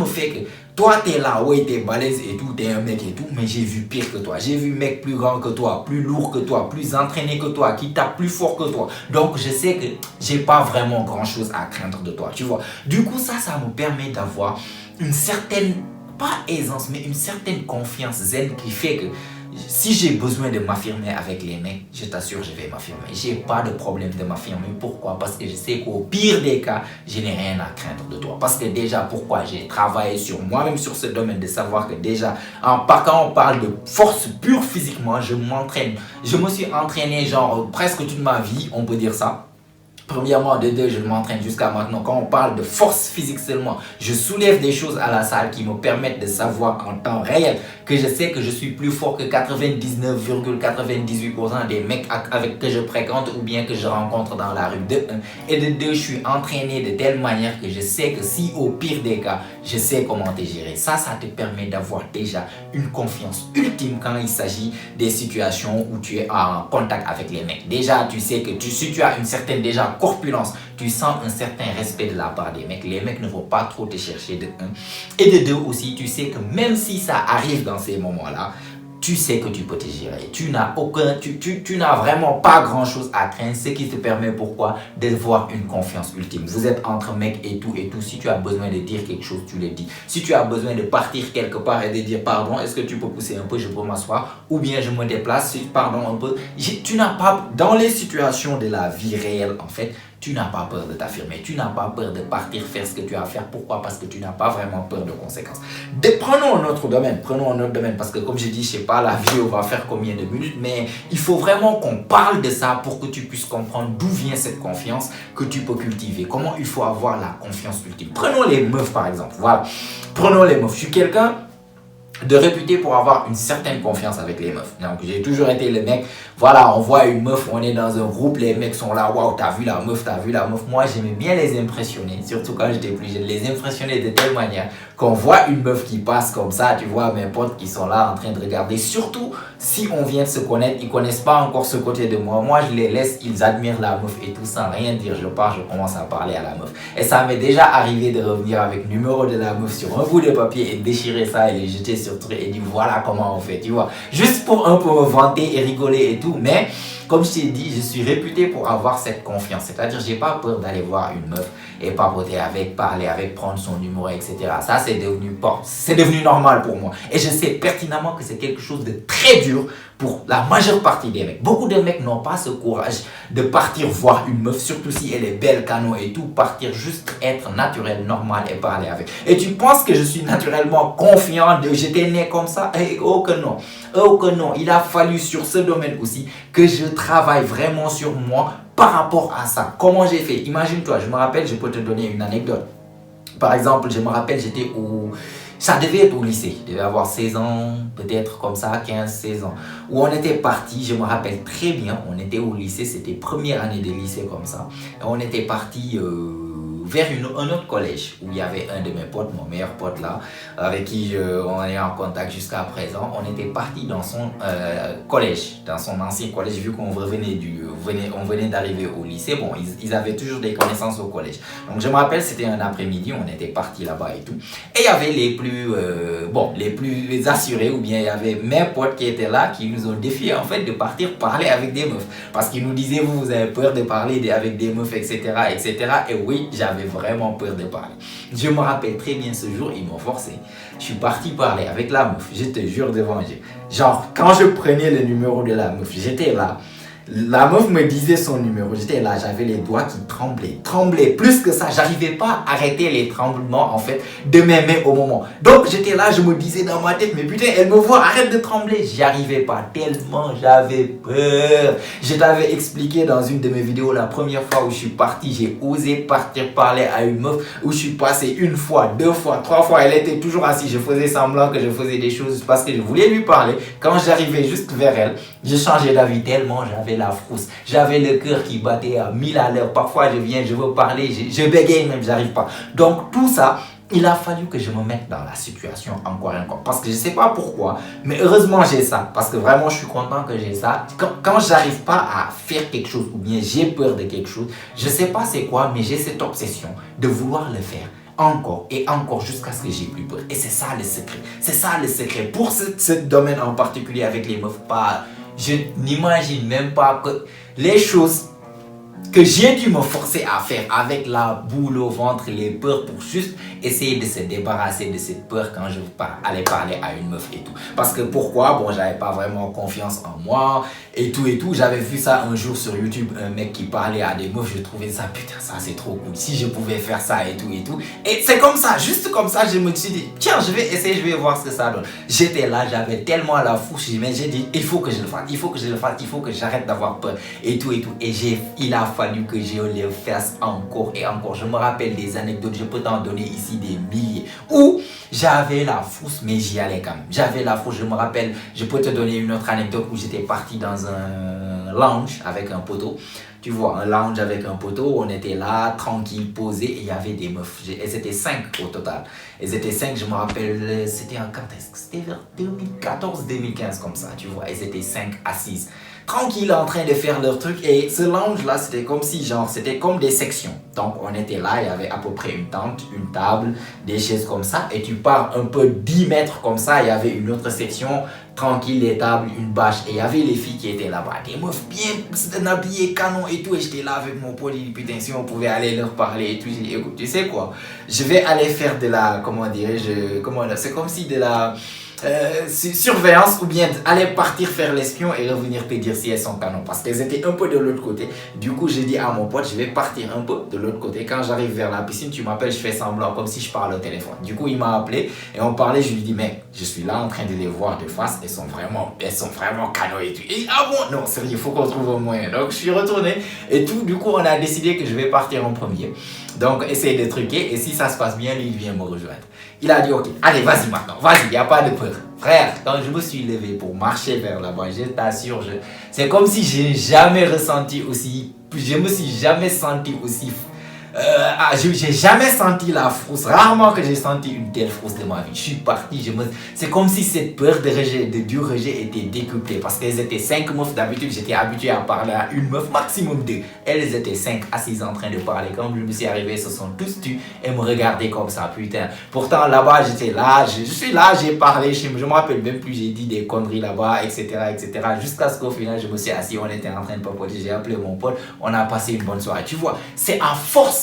me fait que toi, t'es là, ouais, t'es balèze et tout, t'es un mec et tout, mais j'ai vu pire que toi. J'ai vu mec plus grand que toi, plus lourd que toi, plus entraîné que toi, qui tape plus fort que toi. Donc, je sais que j'ai pas vraiment grand chose à craindre de toi, tu vois. Du coup, ça me permet d'avoir une certaine, pas aisance, mais une certaine confiance zen qui fait que si j'ai besoin de m'affirmer avec les mecs, je t'assure, je vais m'affirmer. J'ai pas de problème de m'affirmer. Pourquoi? Parce que je sais qu'au pire des cas, je n'ai rien à craindre de toi. Parce que déjà, pourquoi? J'ai travaillé sur moi-même, sur ce domaine, de savoir que déjà, quand on parle de force pure physiquement, je m'entraîne. Je me suis entraîné genre presque toute ma vie, on peut dire ça. Premièrement, de deux, je m'entraîne jusqu'à maintenant. Quand on parle de force physique seulement, je soulève des choses à la salle qui me permettent de savoir en temps réel que je sais que je suis plus fort que 99,98% des mecs avec que je fréquente ou bien que je rencontre dans la rue. De un. Et de deux, je suis entraîné de telle manière que je sais que si au pire des cas, je sais comment te gérer. Ça te permet d'avoir déjà une confiance ultime quand il s'agit des situations où tu es en contact avec les mecs. Déjà, tu sais que si tu as une certaine déjà corpulence, tu sens un certain respect de la part des mecs. Les mecs ne vont pas trop te chercher de un. Et de deux aussi, tu sais que même si ça arrive dans ces moments-là, tu sais que tu peux te gérer. Tu n'as vraiment pas grand chose à craindre, ce qui te permet pourquoi d'avoir une confiance ultime. Vous êtes entre mecs et tout. Si tu as besoin de dire quelque chose, tu le dis. Si tu as besoin de partir quelque part et de dire pardon, est-ce que tu peux pousser un peu, je peux m'asseoir, ou bien je me déplace, pardon un peu. Tu n'as pas, dans les situations de la vie réelle en fait, tu n'as pas peur de t'affirmer, tu n'as pas peur de partir faire ce que tu as à faire. Pourquoi? Parce que tu n'as pas vraiment peur de conséquences. Prenons un autre domaine, parce que comme je dis, je sais pas, la vidéo va faire combien de minutes, mais il faut vraiment qu'on parle de ça pour que tu puisses comprendre d'où vient cette confiance que tu peux cultiver. Comment il faut avoir la confiance ultime. Prenons les meufs par exemple, voilà. Prenons les meufs, je suis quelqu'un de réputé pour avoir une certaine confiance avec les meufs. Donc j'ai toujours été le mec, voilà, on voit une meuf, on est dans un groupe, les mecs sont là, waouh, t'as vu la meuf. Moi j'aimais bien les impressionner, surtout quand j'étais plus jeune, les impressionner de telle manière qu'on voit une meuf qui passe comme ça, tu vois mes potes qui sont là en train de regarder, surtout si on vient de se connaître, ils connaissent pas encore ce côté de moi. Moi je les laisse, ils admirent la meuf et tout sans rien dire, je pars, je commence à parler à la meuf. Et ça m'est déjà arrivé de revenir avec le numéro de la meuf sur un bout de papier et déchirer ça et les jeter sur truc et dire voilà comment on fait, tu vois. Juste pour un peu me vanter et rigoler et tout, mais comme je t'ai dit, je suis réputé pour avoir cette confiance. C'est-à-dire, j'ai pas peur d'aller voir une meuf et papoter avec, parler avec, prendre son numéro, etc. Ça, c'est devenu normal pour moi. Et je sais pertinemment que c'est quelque chose de très dur pour la majeure partie des mecs. Beaucoup de mecs n'ont pas ce courage de partir voir une meuf, surtout si elle est belle, canon et tout. Partir juste être naturel, normal et parler avec. Et tu penses que je suis naturellement confiant, j'étais né comme ça? Oh que non. Oh que non. Il a fallu sur ce domaine aussi que je travaille vraiment sur moi par rapport à ça. Comment j'ai fait? Imagine-toi, je me rappelle, je peux te donner une anecdote. Par exemple, je me rappelle, ça devait être au lycée, je devais avoir 16 ans, peut-être comme ça, 15-16 ans. Où on était parti, je me rappelle très bien, on était au lycée, c'était première année de lycée comme ça. Et on était parti vers un autre collège où il y avait un de mes potes, mon meilleur pote là, avec qui on est en contact jusqu'à présent. On était parti dans son collège, dans son ancien collège, vu qu'on venait d'arriver au lycée. Bon, ils avaient toujours des connaissances au collège. Donc je me rappelle, c'était un après-midi, on était parti là-bas et tout. Et il y avait les plus assurés, ou bien il y avait mes potes qui étaient là, qui nous ont défié en fait de partir parler avec des meufs. Parce qu'ils nous disaient, vous avez peur de parler avec des meufs, etc. etc. Et oui, j'avais j'avais vraiment peur de parler. Je me rappelle très bien ce jour, ils m'ont forcé. Je suis parti parler avec la meuf, je te jure devant Dieu. Genre, quand je prenais le numéro de la meuf, j'étais là. La meuf me disait son numéro, j'étais là, j'avais les doigts qui tremblaient. Plus que ça, j'arrivais pas à arrêter les tremblements en fait de mes mains au moment. Donc j'étais là, je me disais dans ma tête, mais putain, elle me voit, arrête de trembler. J'y arrivais pas tellement, j'avais peur. Je t'avais expliqué dans une de mes vidéos la première fois où je suis parti, j'ai osé partir parler à une meuf où je suis passé une fois, deux fois, trois fois, elle était toujours assise. Je faisais semblant que je faisais des choses parce que je voulais lui parler. Quand j'arrivais juste vers elle, je changeais d'avis tellement j'avais la frousse. J'avais le cœur qui battait à 1000 à l'heure. Parfois, je veux parler, je bégaye même, j'arrive pas. Donc, tout ça, il a fallu que je me mette dans la situation encore et encore. Parce que je sais pas pourquoi, mais heureusement, j'ai ça. Parce que vraiment, je suis content que j'ai ça. Quand j'arrive pas à faire quelque chose ou bien j'ai peur de quelque chose, je sais pas c'est quoi, mais j'ai cette obsession de vouloir le faire encore et encore jusqu'à ce que j'ai plus peur. Et c'est ça le secret. C'est ça le secret. Pour ce domaine en particulier avec les meufs, je n'imagine même pas que les choses que j'ai dû me forcer à faire avec la boule au ventre, les peurs pour juste essayer de se débarrasser de cette peur quand je allais parler à une meuf et tout. Parce que pourquoi? Bon, j'avais pas vraiment confiance en moi et tout. J'avais vu ça un jour sur YouTube, un mec qui parlait à des meufs, je trouvais ça, putain, ça c'est trop cool. Si je pouvais faire ça et tout. Et c'est comme ça, juste comme ça, je me suis dit, tiens, je vais essayer, je vais voir ce que ça donne. J'étais là, j'avais tellement la fouche, mais j'ai dit, il faut que je le fasse, il faut que j'arrête d'avoir peur et tout. Et il a fallu que je le fasse encore et encore. Je me rappelle des anecdotes, je peux t'en donner ici des milliers, où j'avais la frousse, mais j'y allais quand même. J'avais la frousse, je me rappelle, je peux te donner une autre anecdote où j'étais parti dans un lounge avec un poteau. Tu vois, un lounge avec un poteau, on était là, tranquille, posé, et il y avait des meufs. Elles étaient 5 au total. Elles étaient 5, je me rappelle, c'était en quand est-ce que c'était vers 2014-2015 comme ça, tu vois. Elles étaient 5 assises, tranquilles en train de faire leur truc. Et ce lounge-là, c'était comme si, genre, c'était comme des sections. Donc, on était là, il y avait à peu près une tente, une table, des chaises comme ça. Et tu pars un peu 10 mètres comme ça, il y avait une autre section, tranquille, des tables, une bâche. Et il y avait les filles qui étaient là-bas, des meufs bien habillées, canon et tout. Et j'étais là avec mon pote, putain, si on pouvait aller leur parler et tout. J'ai dit, écoute, tu sais quoi, je vais aller faire de la, comment dirais-je, c'est comme si de la surveillance, ou bien aller partir faire l'espion et revenir te dire si elles sont canon, parce qu'elles étaient un peu de l'autre côté. Du coup, j'ai dit à mon pote, je vais partir un peu de l'autre côté. Quand j'arrive vers la piscine, tu m'appelles, je fais semblant comme si je parle au téléphone. Du coup, il m'a appelé et on parlait. Je lui dis, mec, je suis là en train de les voir de face, elles sont vraiment canon et tout. Et ah bon, non, sérieux, il faut qu'on trouve un moyen. Donc je suis retourné et tout. Du coup, on a décidé que je vais partir en premier. Donc, essayer de truquer, et si ça se passe bien, lui, il vient me rejoindre. Il a dit, ok, allez, vas-y maintenant, vas-y, il n'y a pas de peur. Frère, quand je me suis levé pour marcher vers là-bas, je t'assure, c'est comme si je me suis jamais senti aussi j'ai jamais senti la frousse, rarement que j'ai senti une telle frousse de ma vie. Je suis parti, c'est comme si cette peur du rejet était décuplée, parce qu'elles étaient 5 meufs. D'habitude j'étais habitué à parler à une meuf, maximum 2. Elles étaient 5 assises en train de parler. Quand je me suis arrivé, ce sont tous tus et me regardaient comme ça, putain. Pourtant là-bas j'étais là, je suis là, j'ai parlé, je me rappelle même plus, j'ai dit des conneries là-bas, etc. Jusqu'à ce qu'au final je me suis assis, on était en train de papoter, j'ai appelé mon pote, on a passé une bonne soirée. Tu vois, c'est à force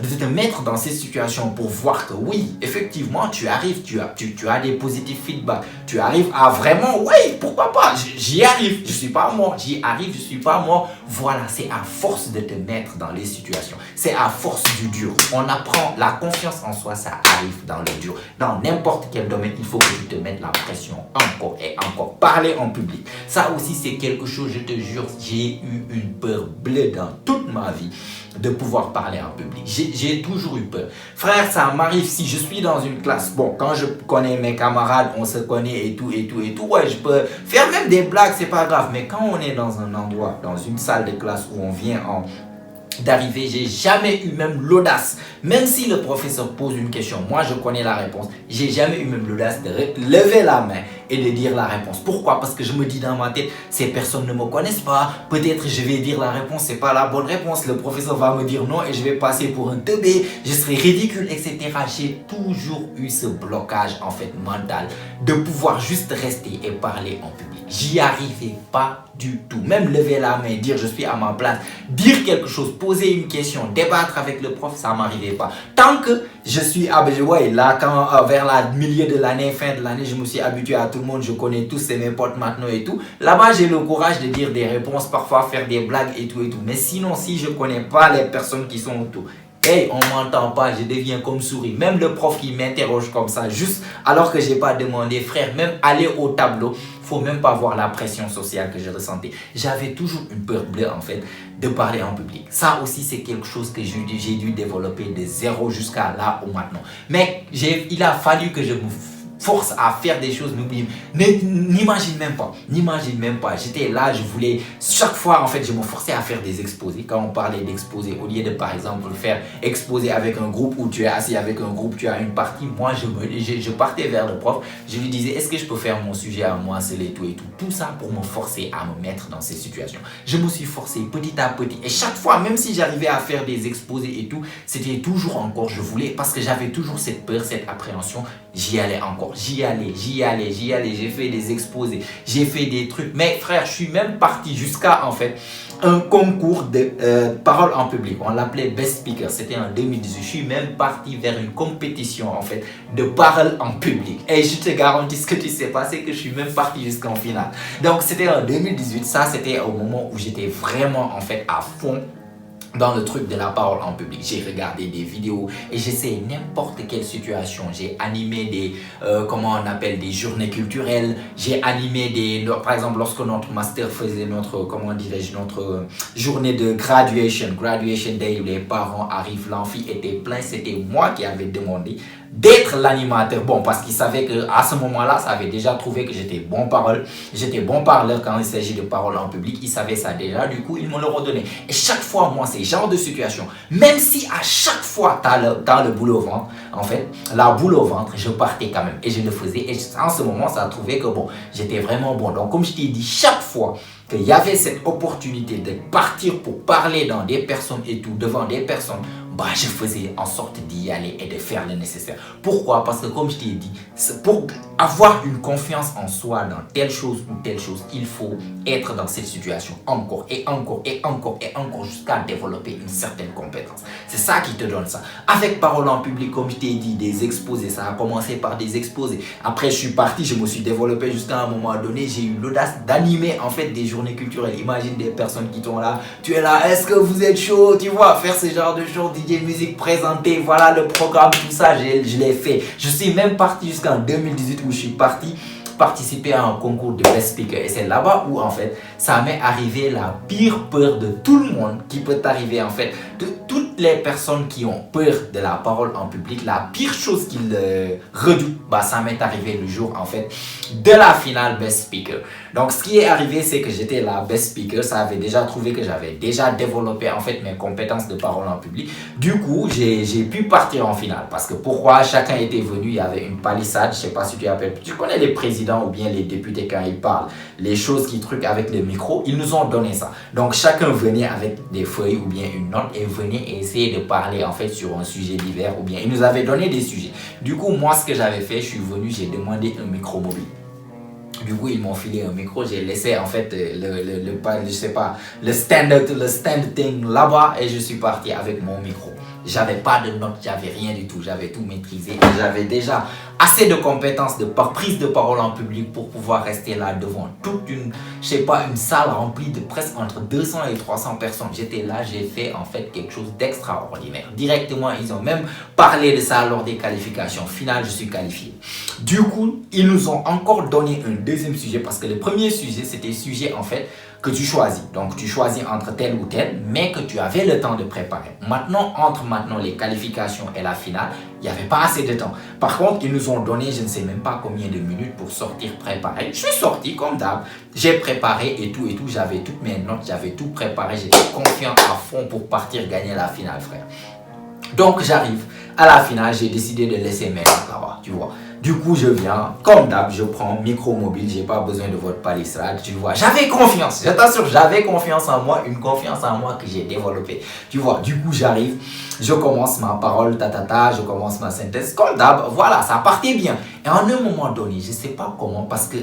de te mettre dans ces situations pour voir que oui, effectivement, tu arrives, tu as des positifs feedbacks, tu arrives à vraiment, oui, pourquoi pas, j'y arrive, je suis pas mort, j'y arrive, je suis pas mort. Voilà, c'est à force de te mettre dans les situations, c'est à force du dur. On apprend la confiance en soi, ça arrive dans le dur. Dans n'importe quel domaine, il faut que tu te mettes la pression encore et encore. Parler en public, ça aussi c'est quelque chose, je te jure, j'ai eu une peur bleue dans toute ma vie de pouvoir parler en public. J'ai toujours eu peur. Frère, ça m'arrive si je suis dans une classe. Bon, quand je connais mes camarades, on se connaît et tout. Ouais, je peux faire même des blagues, c'est pas grave. Mais quand on est dans un endroit, dans une salle de classe où on vient d'arriver, j'ai jamais eu même l'audace, même si le professeur pose une question, moi je connais la réponse, j'ai jamais eu même l'audace de lever la main et de dire la réponse. Pourquoi? Parce que je me dis dans ma tête, ces personnes ne me connaissent pas. Peut-être je vais dire la réponse, c'est pas la bonne réponse. Le professeur va me dire non et je vais passer pour un teubé. Je serai ridicule, etc. J'ai toujours eu ce blocage en fait mental de pouvoir juste rester et parler en public. J'y arrivais pas du tout. Même lever la main, dire je suis à ma place, dire quelque chose, poser une question, débattre avec le prof, ça m'arrivait pas. Tant que je suis habitué, ouais, là, quand vers la milieu de l'année, fin de l'année, je me suis habitué à tout le monde, je connais tous, c'est mes potes maintenant et tout. Là-bas, j'ai le courage de dire des réponses, parfois faire des blagues et tout et tout. Mais sinon, si je connais pas les personnes qui sont autour, hey, on m'entend pas, je deviens comme souris. Même le prof qui m'interroge comme ça, juste alors que j'ai pas demandé, frère, même aller au tableau, faut même pas voir la pression sociale que je ressentais. J'avais toujours une peur bleue en fait de parler en public. Ça aussi c'est quelque chose que j'ai dû développer de zéro jusqu'à là ou maintenant. Mais il a fallu que je me force à faire des choses, n'imagine même pas, j'étais là, je voulais, chaque fois en fait je me forçais à faire des exposés. Quand on parlait d'exposés, au lieu de par exemple faire exposer avec un groupe où tu es assis avec un groupe, tu as une partie, moi je partais vers le prof, je lui disais est-ce que je peux faire mon sujet à moi, c'est et tout ça pour me forcer à me mettre dans ces situations. Je me suis forcé petit à petit et chaque fois, même si j'arrivais à faire des exposés et tout, c'était toujours encore, je voulais, parce que j'avais toujours cette peur, cette appréhension, j'y allais encore. J'y allais, j'ai fait des exposés, j'ai fait des trucs. Mais frère, je suis même parti jusqu'à en fait un concours de parole en public. On l'appelait Best Speaker, c'était en 2018. Je suis même parti vers une compétition en fait de parole en public. Et je te garantis ce que tu sais pas, c'est que je suis même parti jusqu'en finale. Donc c'était en 2018, ça c'était au moment où j'étais vraiment en fait à fond dans le truc de la parole en public. J'ai regardé des vidéos et j'essaie n'importe quelle situation. J'ai animé des, comment on appelle, des journées culturelles. J'ai animé des, par exemple, lorsque notre master faisait notre, comment dirais-je, notre journée de graduation day, où les parents arrivent, l'amphi était plein. C'était moi qui avais demandé d'être l'animateur. Bon, parce qu'il savait qu'à ce moment-là, ça avait déjà trouvé que j'étais bon parole. J'étais bon parleur quand il s'agit de parole en public. Il savait ça déjà. Du coup, il me le redonnait. Et chaque fois, moi, c'est genre de situation. Même si à chaque fois, t'as le boule au ventre, en fait, la boule au ventre, je partais quand même. Et je le faisais. Et en ce moment, ça a trouvé que bon, j'étais vraiment bon. Donc, comme je t'ai dit, chaque fois qu'il y avait cette opportunité de partir pour parler dans des personnes et tout, devant des personnes, bah, je faisais en sorte d'y aller et de faire le nécessaire. Pourquoi? Parce que comme je t'ai dit, pour avoir une confiance en soi dans telle chose ou telle chose, il faut être dans cette situation encore et encore et encore et encore jusqu'à développer une certaine compétence. C'est ça qui te donne ça. Avec parole en public, comme je t'ai dit, des exposés, ça a commencé par des exposés. Après, je suis parti, je me suis développé jusqu'à un moment donné, j'ai eu l'audace d'animer en fait des journées culturelles. Imagine des personnes qui sont là, tu es là, est-ce que vous êtes chaud? Tu vois, faire ce genre de choses, DJ musique, présenter, voilà le programme, tout ça, je l'ai fait. Je suis même parti jusqu'en 2018 où je suis parti participer à un concours de Best Speaker. Et c'est là-bas où, en fait, ça m'est arrivé la pire peur de tout le monde qui peut arriver, en fait. De toutes les personnes qui ont peur de la parole en public, la pire chose qu'ils redoutent, bah, ça m'est arrivé le jour, en fait, de la finale Best Speaker. Donc, ce qui est arrivé, c'est que j'étais la Best Speaker. Ça avait déjà trouvé que j'avais déjà développé, en fait, mes compétences de parole en public. Du coup, j'ai pu partir en finale. Parce que pourquoi chacun était venu, il y avait une palissade, je sais pas si tu appelles, tu connais les présidents ou bien les députés quand ils parlent, les choses qui truquent avec le micro, ils nous ont donné ça. Donc chacun venait avec des feuilles ou bien une note et venait essayer de parler en fait sur un sujet divers ou bien ils nous avaient donné des sujets. Du coup, moi ce que j'avais fait, je suis venu, j'ai demandé un micro mobile. Du coup, ils m'ont filé un micro, j'ai laissé en fait je sais pas, le stand thing là-bas et je suis parti avec mon micro. J'avais pas de notes, j'avais rien du tout, j'avais tout maîtrisé et j'avais déjà assez de compétences de prise de parole en public pour pouvoir rester là devant toute une, je sais pas, une salle remplie de presque entre 200 et 300 personnes. J'étais là, j'ai fait en fait quelque chose d'extraordinaire. Directement, ils ont même parlé de ça lors des qualifications finales, je suis qualifié. Du coup, ils nous ont encore donné un deuxième sujet parce que le premier sujet, c'était le sujet en fait que tu choisis. Donc, tu choisis entre tel ou tel, mais que tu avais le temps de préparer. Maintenant, entre les qualifications et la finale, il n'y avait pas assez de temps. Par contre, ils nous ont donné, je ne sais même pas combien de minutes pour sortir préparé. Je suis sorti comme d'hab. J'ai préparé et tout. J'avais toutes mes notes, j'avais tout préparé. J'étais confiant à fond pour partir gagner la finale, frère. Donc, j'arrive à la finale, j'ai décidé de laisser mes notes là-bas, tu vois. Du coup, je viens, comme d'hab, je prends micro mobile, j'ai pas besoin de votre palissade, tu vois. J'avais confiance, je t'assure, j'avais confiance en moi, une confiance en moi que j'ai développée. Tu vois, du coup, j'arrive, je commence ma parole, je commence ma synthèse, comme d'hab, voilà, ça partait bien. Et à un moment donné, je sais pas comment, parce que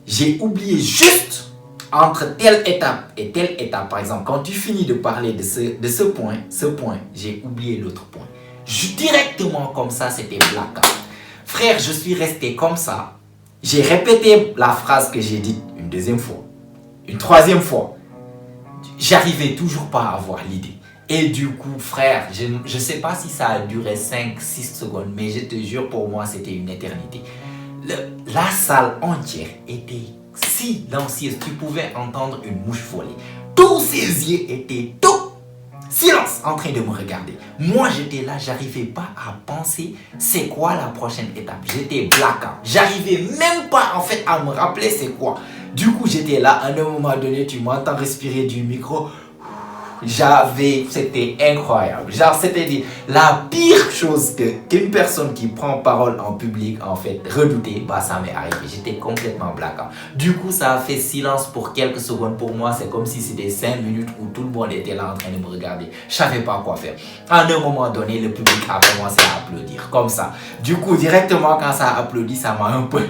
j'ai oublié juste entre telle étape et telle étape. Par exemple, quand tu finis de parler de ce point, j'ai oublié l'autre point. Directement comme ça, c'était blackout. Frère, je suis resté comme ça. J'ai répété la phrase que j'ai dite une deuxième fois, une troisième fois. J'arrivais toujours pas à avoir l'idée. Et du coup, frère, je ne sais pas si ça a duré 5-6 secondes, mais je te jure, pour moi, c'était une éternité. La salle entière était silencieuse. Tu pouvais entendre une mouche voler. Tous ses yeux étaient tout silence en train de me regarder. Moi, j'étais là, j'arrivais pas à penser c'est quoi la prochaine étape. J'étais blackout. J'arrivais même pas en fait à me rappeler c'est quoi. Du coup, j'étais là, à un moment donné, tu m'entends respirer du micro. C'était incroyable. Genre, c'était la pire chose qu'une personne qui prend parole en public, en fait, redoutait, bah, ça m'est arrivé. J'étais complètement blackout. Du coup, ça a fait silence pour quelques secondes. Pour moi, c'est comme si c'était 5 minutes où tout le monde était là en train de me regarder. Je savais pas quoi faire. À un moment donné, le public a commencé à applaudir, comme ça. Du coup, directement, quand ça a applaudi, ça m'a un peu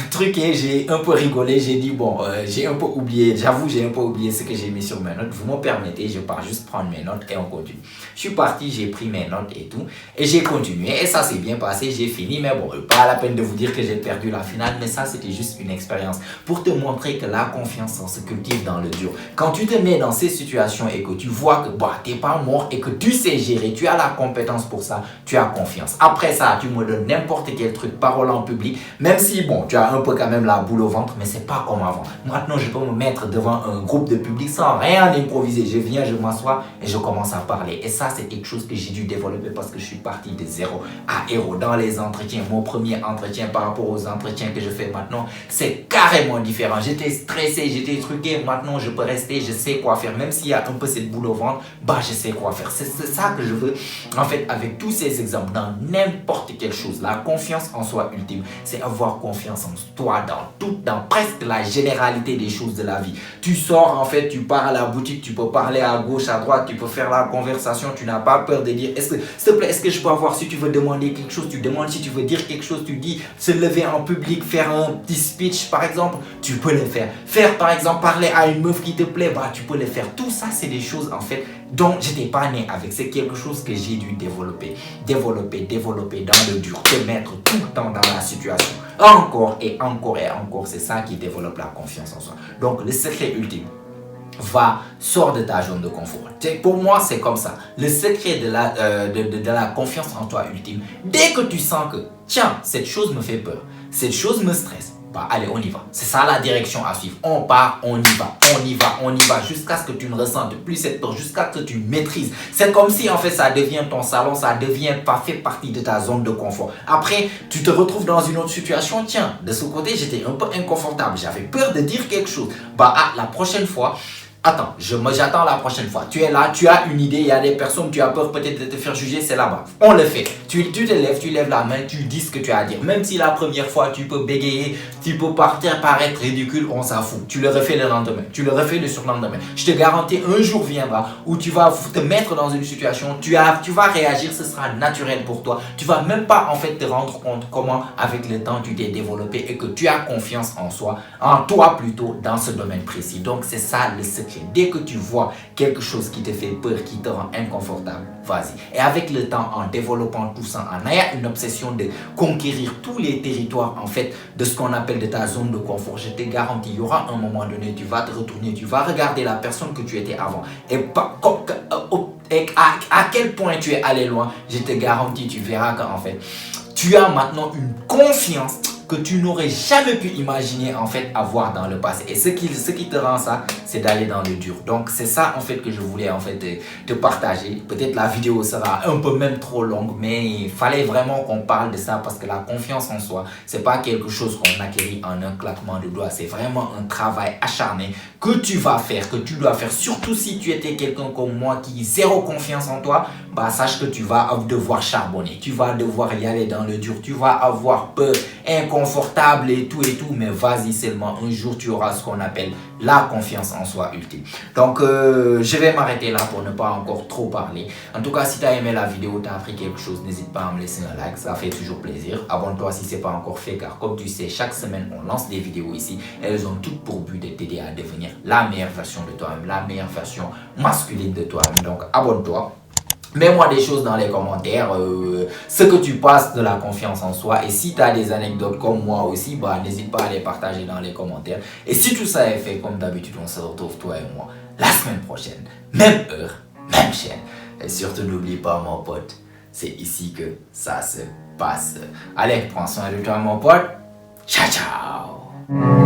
truqué. J'ai un peu rigolé. J'ai dit, bon, j'ai un peu oublié. J'avoue, j'ai un peu oublié ce que j'ai mis sur mes notes. Vous me permettez, je pars juste prendre mes notes et on continue. Je suis parti, j'ai pris mes notes et tout, et j'ai continué, et ça s'est bien passé, j'ai fini, mais bon, pas la peine de vous dire que j'ai perdu la finale, mais ça c'était juste une expérience pour te montrer que la confiance se cultive dans le dur. Quand tu te mets dans ces situations et que tu vois que bah, t'es pas mort et que tu sais gérer, tu as la compétence pour ça, tu as confiance. Après ça, tu me donnes n'importe quel truc, parole en public, même si bon, tu as un peu quand même la boule au ventre, mais c'est pas comme avant. Maintenant, je peux me mettre devant un groupe de public sans rien improviser. Je viens, je m'assois et je commence à parler. Et ça, c'est quelque chose que j'ai dû développer parce que je suis parti de zéro à héros dans les entretiens. Mon premier entretien par rapport aux entretiens que je fais maintenant, c'est carrément différent. J'étais stressé, j'étais truqué. Maintenant, je peux rester, je sais quoi faire. Même s'il y a un peu cette boule au ventre, bah, je sais quoi faire. C'est ça que je veux. En fait, avec tous ces exemples, dans n'importe quelle chose, la confiance en soi ultime, c'est avoir confiance en toi dans presque la généralité des choses de la vie. Tu sors, en fait, tu pars à la boutique, tu peux parler à gauche, à droite, tu peux faire la conversation, tu n'as pas peur de dire, s'il te plaît, est-ce que je peux avoir, si tu veux demander quelque chose, tu demandes, si tu veux dire quelque chose, tu dis, se lever en public, faire un petit speech, par exemple, tu peux le faire. Faire, par exemple, parler à une meuf qui te plaît, bah, tu peux le faire. Tout ça, c'est des choses, en fait, dont j'étais pas né avec. C'est quelque chose que j'ai dû développer dans le dur, te mettre tout le temps dans la situation. Encore et encore et encore, c'est ça qui développe la confiance en soi. Donc, le secret ultime, sors de ta zone de confort. Pour moi, c'est comme ça. Le secret de la confiance en toi ultime, dès que tu sens que, tiens, cette chose me fait peur, cette chose me stresse, bah allez, on y va. C'est ça la direction à suivre. On part, on y va, jusqu'à ce que tu ne ressentes plus cette peur, jusqu'à ce que tu maîtrises. C'est comme si en fait ça devient ton salon, ça devient fait partie de ta zone de confort. Après, tu te retrouves dans une autre situation. Tiens, de ce côté, j'étais un peu inconfortable. J'avais peur de dire quelque chose. Bah, la prochaine fois, attends, j'attends la prochaine fois. Tu es là, tu as une idée, il y a des personnes, tu as peur peut-être de te faire juger, c'est là-bas. On le fait. Tu te lèves, tu lèves la main, tu dis ce que tu as à dire. Même si la première fois, tu peux bégayer, tu peux paraître ridicule, on s'en fout. Tu le refais le lendemain, tu le refais le surlendemain. Je te garantis, un jour viendra où tu vas te mettre dans une situation, tu vas réagir, ce sera naturel pour toi. Tu vas même pas en fait te rendre compte comment avec le temps tu t'es développé et que tu as confiance en soi, en toi plutôt, dans ce domaine précis. Donc c'est ça le secret. Dès que tu vois quelque chose qui te fait peur, qui te rend inconfortable, vas-y. Et avec le temps, en développant tout ça, en ayant une obsession de conquérir tous les territoires, en fait, de ce qu'on appelle de ta zone de confort, je te garantis, il y aura un moment donné, tu vas te retourner, tu vas regarder la personne que tu étais avant. Et à quel point tu es allé loin, je te garantis, tu verras qu'en fait, tu as maintenant une confiance que tu n'aurais jamais pu imaginer en fait avoir dans le passé. Et ce qui te rend ça, c'est d'aller dans le dur. Donc c'est ça en fait que je voulais en fait te partager. Peut-être la vidéo sera un peu même trop longue, mais il fallait vraiment qu'on parle de ça parce que la confiance en soi, c'est pas quelque chose qu'on acquérit en un claquement de doigts. C'est vraiment un travail acharné que tu vas faire, que tu dois faire. Surtout si tu étais quelqu'un comme moi qui a zéro confiance en toi, bah sache que tu vas devoir charbonner. Tu vas devoir y aller dans le dur. Tu vas avoir peur, inconfortable et tout, mais vas-y seulement. Un jour, tu auras ce qu'on appelle la confiance en soi ultime. Donc, je vais m'arrêter là pour ne pas encore trop parler. En tout cas, si tu as aimé la vidéo, tu as appris quelque chose, n'hésite pas à me laisser un like. Ça fait toujours plaisir. Abonne-toi si ce n'est pas encore fait, car comme tu sais, chaque semaine, on lance des vidéos ici. Elles ont toutes pour but de t'aider à devenir la meilleure version de toi-même, la meilleure version masculine de toi-même. Donc, abonne-toi. Mets-moi des choses dans les commentaires, ce que tu passes de la confiance en soi. Et si tu as des anecdotes comme moi aussi, bah, n'hésite pas à les partager dans les commentaires. Et si tout ça est fait, comme d'habitude, on se retrouve toi et moi la semaine prochaine. Même heure, même chaîne. Et surtout, n'oublie pas mon pote, c'est ici que ça se passe. Allez, prends soin de toi mon pote. Ciao, ciao.